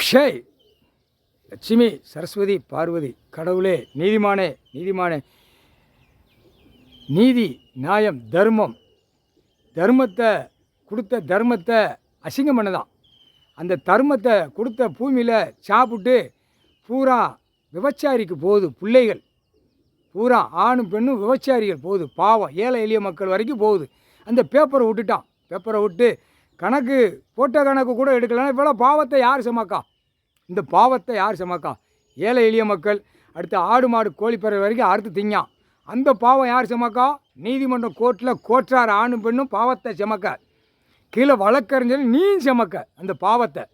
ஷய் லட்சுமி சரஸ்வதி பார்வதி கடவுளே நீதிமானே நீதிமானே நீதி நியாயம் தர்மம் தர்மத்தை கொடுத்த தர்மத்தை அசிங்கம் பண்ணதான் அந்த தர்மத்தை கொடுத்த பூமியில் சாப்பிட்டு பூரா விபச்சாரிக்கு போகுது பிள்ளைகள் பூரா ஆணும் பெண்ணும் விபச்சாரிகள் போகுது பாவம் ஏழை எளிய மக்கள் வரைக்கும் போகுது அந்த பேப்பரை விட்டுட்டான் பேப்பரை விட்டு கணக்கு போட்ட கணக்கு கூட எடுக்கலைன்னா இவ்வளோ பாவத்தை யார் சமாக்கா இந்த பாவத்தை யார் சமாக்கா ஏழை எளிய மக்கள் அடுத்து ஆடு மாடு கோழிப்பறவை வரைக்கும் அறுத்து திங்கான் அந்த பாவம் யார் சமாக்கா நீதிமன்றம் கோர்ட்டில் கோற்றார் ஆணும் பெண்ணும் பாவத்தை சமக்க கீழே வழக்கறிஞர் நீ சமக்க அந்த பாவத்தை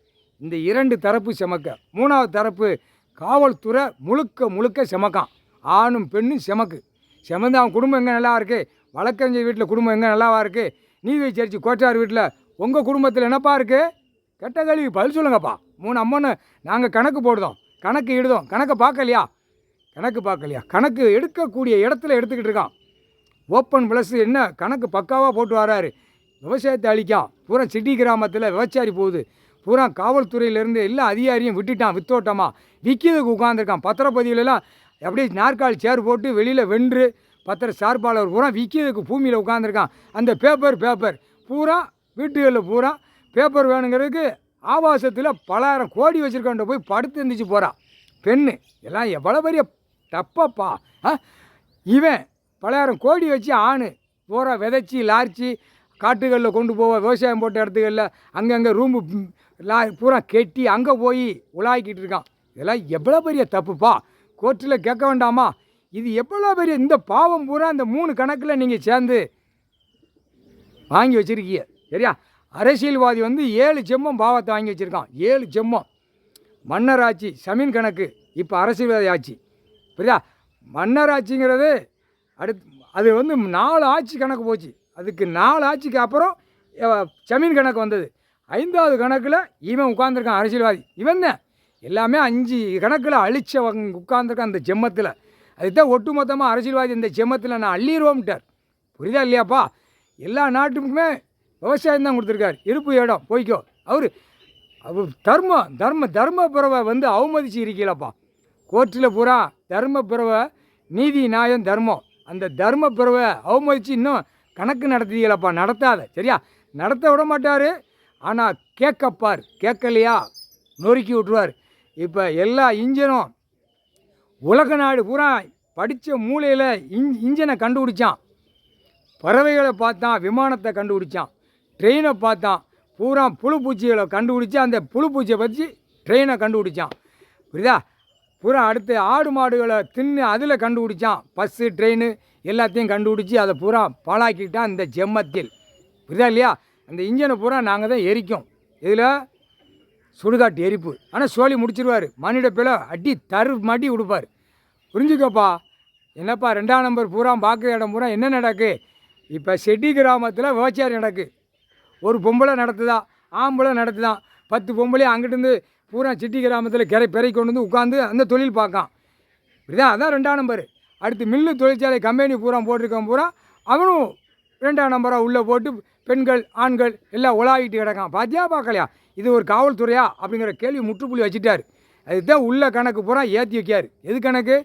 இந்த இரண்டு தரப்பு சமக்க மூணாவது தரப்பு காவல்துறை முழுக்க முழுக்க சமக்கான் ஆணும் பெண்ணும் செமக்கு செமந்து அவன் குடும்பம் எங்கே நல்லா இருக்குது வழக்கறிஞர் வீட்டில் குடும்பம் எங்கே நல்லாவா இருக்குது நீதி விசாரிச்சு கோச்சார் வீட்டில் உங்கள் குடும்பத்தில் என்னப்பா இருக்குது கெட்ட கல்வி பதில் சொல்லுங்கப்பா 3 அம்மன்னு நாங்கள் கணக்கு போடுதோம் கணக்கு இடுதோம் கணக்கு பார்க்கலையா கணக்கு எடுக்கக்கூடிய இடத்துல எடுத்துக்கிட்டு இருக்கான் ஓப்பன் ப்ளஸ் என்ன கணக்கு பக்காவாக போட்டு வராரு விவசாயத்தை அழிக்கான் பூரா சிட்டி கிராமத்தில் விவசாயி போகுது பூரா காவல்துறையிலேருந்து எல்லா அதிகாரியும் விட்டுட்டான் வித்தோட்டமாக விற்கிறதுக்கு உட்காந்துருக்கான் பத்திரப்பதிவுலலாம் அப்படியே நாற்காலி சேர் போட்டு வெளியில் வென்று பத்திர சார்பாளர் பூரா விற்கிறதுக்கு பூமியில் உட்காந்துருக்கான் அந்த பேப்பர் பூரா வீட்டுகளில் பூரா பேப்பர் வேணுங்கிறதுக்கு ஆபாசத்தில் பலாயிரம் கோடி வச்சுருக்காண்ட போய் படுத்து இருந்துச்சு போகிறான் பெண்ணு எல்லாம் எவ்வளோ பெரிய தப்பப்பா இவன் பலாயிரம் கோடி வச்சு ஆணு பூரா விதைச்சி லாரிச்சி காட்டுகளில் கொண்டு போவ விவசாயம் போட்ட இடத்துகளில் அங்கங்கே ரூம்பு பூரா கெட்டி அங்கே போய் உலாய்க்கிட்டு இருக்கான் இதெல்லாம் எவ்வளோ பெரிய தப்புப்பா கோர்ட்டில் கேட்க வேண்டாமா இது எவ்வளோ பெரிய இந்த பாவம் பூரா இந்த 3 கணக்கில் நீங்கள் சேர்ந்து வாங்கி வச்சுருக்கீங்க சரியா அரசியல்வாதி 7 செம்மம் பாவத்தை வாங்கி வச்சுருக்கான் 7 செம்மம் மன்னர் ஆட்சி சமீன் கணக்கு இப்போ அரசியல்வாதி ஆட்சி புரியுதா மன்னர் ஆட்சிங்கிறது அடுத்து அது 4 ஆட்சி கணக்கு போச்சு அதுக்கு 4 ஆட்சிக்கு அப்புறம் சமீன் கணக்கு வந்தது 5வது கணக்கில் இவன் உட்காந்துருக்கான் அரசியல்வாதி இவன் தான் எல்லாமே 5 கணக்கில் அழிச்சவங்க உட்காந்துருக்கான் அந்த ஜெம்மத்தில் அதுதான் ஒட்டுமொத்தமாக அரசியல்வாதி இந்த ஜெம்மத்தில் நான் அள்ளிடுவோம்ட்டார் புரியுதா இல்லையாப்பா எல்லா நாட்டுக்குமே விவசாயம் தான் கொடுத்துருக்காரு இருப்பு இடம் போய்க்கோ அவர் தர்மபுரவை அவமதிச்சு இருக்கீங்களப்பா கோர்ட்டில் பூரா தர்மபுரவை நீதி நியாயம் தர்மம் அந்த தர்மபுரவை அவமதித்து இன்னும் கணக்கு நடத்துறீங்களப்பா நடத்தாத சரியா நடத்த விட மாட்டார் ஆனால் கேட்கப்பார் கேட்கலையா நொறுக்கி விட்ருவார் இப்போ எல்லா இன்ஜினும் உலக நாடு பூரா படித்த மூலையில் இன்ஜினை கண்டுபிடிச்சான் பறவைகளை பார்த்தான் விமானத்தை கண்டுபிடிச்சான் ட்ரெயினை பார்த்தான் பூரா புழுப்பூச்சிகளை கண்டுபிடிச்சி அந்த புழுப்பூச்சியை பற்றி ட்ரெயினை கண்டுபிடிச்சான் புரியுதா பூரா அடுத்து ஆடு மாடுகளை தின்னு அதில் கண்டுபிடிச்சான் பஸ்ஸு ட்ரெயின் எல்லாத்தையும் கண்டுபிடிச்சி அதை பூரா பாழாக்கிட்டான் இந்த ஜெம்மத்தில் புரியுதா இல்லையா அந்த இன்ஜினை பூரா நாங்கள் தான் எரிக்கும் இதில் சுடுகாட்டு எரிப்பு ஆனால் சோழி முடிச்சிருவார் மனித பிள்ளை அடி மாட்டி கொடுப்பார் புரிஞ்சுக்கப்பா என்னப்பா 2ஆம் நம்பர் பூரா பார்க்குற இடம் பூரா என்ன நடக்கு இப்போ செட்டி கிராமத்தில் விவசாயம் நடக்கு ஒரு பொம்பளை நடத்துதா ஆம்பளை நடத்துதான் 10 பொம்பளையும் அங்கிட்டிருந்து பூரா சிட்டி கிராமத்தில் பெறை கொண்டு வந்து உட்காந்து அந்த தொழில் பார்க்கான் இப்படிதான் அதான் 2ஆம் நம்பர் அடுத்து மில்லு தொழிற்சாலை கம்பெனி பூரா போட்டிருக்கான் பூரா அவனும் 2ஆம் நம்பராக உள்ளே போட்டு பெண்கள் ஆண்கள் எல்லாம் உலாவிட்டு கிடக்கான் பார்த்தியா பார்க்கலையா இது ஒரு காவல்துறையா அப்படிங்கிற கேள்வி முற்றுப்புள்ளி வச்சுட்டார் அதுதான் உள்ள கணக்கு பூரா ஏற்றி வைக்கார் எது கணக்கு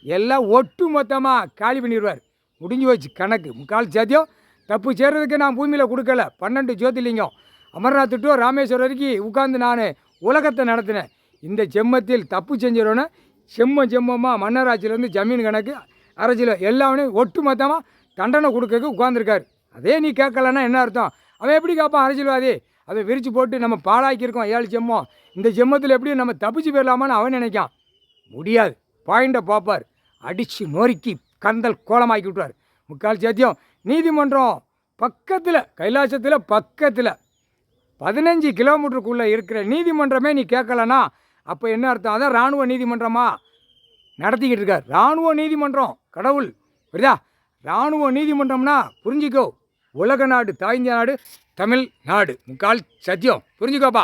எல்லாம் ஒட்டு மொத்தமாக காலி பண்ணிடுவார் முடிஞ்சு வச்சு கணக்கு 3/4 சாத்தியம் தப்பு செய்கிறதுக்கு நான் பூமியில் கொடுக்கல 12 ஜோதிலிங்கம் அமர்நாத் டு ராமேஸ்வரம் வரைக்கும் உட்காந்து நான் உலகத்தை நடத்தினேன் இந்த ஜெம்மத்தில் தப்பு செஞ்சிடணும் செம்மமாக மன்னராட்சியிலேருந்து ஜமீன் கணக்கு அரசியல் எல்லாமே ஒட்டு மொத்தமாக தண்டனை கொடுக்க உட்காந்துருக்காரு அதே நீ கேட்கலன்னா என்ன அர்த்தம் அவன் எப்படி கேட்பான் அரசியல்வாதி அவன் விரித்து போட்டு நம்ம பாழாக்கியிருக்கோம் 7 ஜெம்மம் இந்த ஜெம்மத்தில் எப்படி நம்ம தப்பிச்சு போயிடலாமான்னு அவன் நினைக்கான் முடியாது பாயிண்டை பார்ப்பார் அடித்து நொறுக்கி கந்தல் கோலமாக்கி விட்டுவார் 3/4 சாத்தியம் நீதிமன்றம் பக்கத்தில் கைலாசத்தில் பக்கத்தில் 15 கிலோமீட்டருக்குள்ளே இருக்கிற நீதிமன்றமே நீ கேட்கலன்னா அப்போ என்ன அர்த்தம் அதான் இராணுவ நீதிமன்றமா நடத்திக்கிட்டு இருக்கார் இராணுவ நீதிமன்றம் கடவுள் புரியுதா இராணுவ நீதிமன்றம்னா புரிஞ்சிக்கோ உலக நாடு தாய்ந்த நாடு தமிழ் நாடு 3/4 சத்தியம் புரிஞ்சுக்கோப்பா